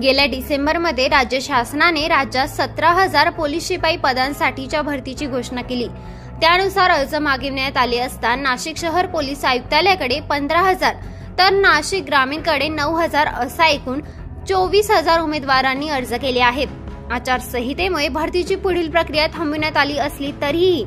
गेल्या डिसेंबरमध्ये राज्य शासनाने राज्यात 17,000 पोलीस शिपाई पदांसाठीच्या भरतीची घोषणा केली। त्यानुसार अर्ज मागविण्यात आले असता नाशिक शहर पोलीस आयुक्तालयाकडे 15,000 तर नाशिक ग्रामीणकडे 9,000 असा एकूण 24,000 उमेदवारांनी अर्ज केले आहेत। आचारसंहितेमुळे भरतीची पुढील प्रक्रिया थांबवण्यात आली असली तरीही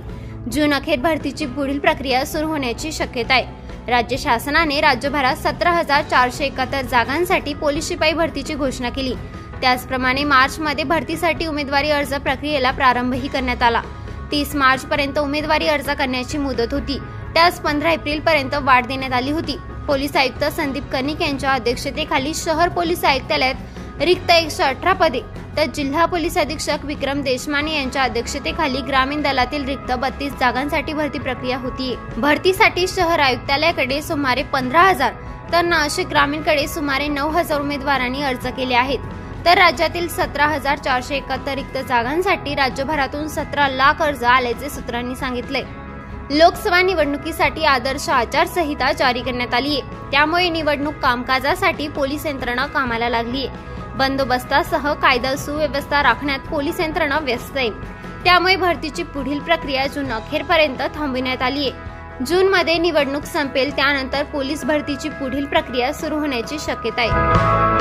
जून अखेर भरतीची पुढील प्रक्रिया सुरू होण्याची शक्यता आहे। राज्य शासनाने राज्यभरात 17,471 जागांसाठी पोलीस शिपाई भरतीची घोषणा केली। त्याचप्रमाणे मार्चमध्ये भरतीसाठी उमेदवारी अर्ज प्रक्रियेला प्रारंभही करण्यात आला। 30 मार्च पर्यंत उमेदवारी अर्ज करण्याची मुदत होती, त्यास 15 एप्रिल पर्यंत वाढ देण्यात आली होती। पोलीस आयुक्त संदीप कर्णिक यांच्या अध्यक्षतेखाली शहर पोलीस आयुक्तालयात रिक्त 118 पदे तर जिल्हा पोलीस अधीक्षक विक्रम देशमाने यांच्या अध्यक्षतेखाली ग्रामीण दलातील रिक्त 32 जागांसाठी भरती प्रक्रिया होतीये। भरतीसाठी शहर आयुक्तालयाकडे सुमारे 15,000 तर नाशिक ग्रामीणकडे सुमारे 9,000 उमेदवारांनी अर्ज केले आहेत। तर राज्यातील 17,471 रिक्त जागांसाठी राज्यभरातून 17 लाख अर्ज आल्याचे सूत्रांनी सांगितले। लोकसभा निवडणुकीसाठी आदर्श आचारसंहिता जारी करण्यात आली आहे, त्यामुळे निवडणूक कामकाजासाठी पोलीस यंत्रणा कामाला लागली आहे। बंदोबस्तासह कायदा सुव्यवस्था राखण्यात पोलीस यंत्रणा व्यस्त आहे, त्यामुळे भरतीची पुढील प्रक्रिया जून अखेरपर्यंत थांबविण्यात आली आहे। जूनमध्ये निवडणूक संपेल त्यानंतर पोलीस भरतीची पुढील प्रक्रिया सुरू होण्याची शक्यता आहे।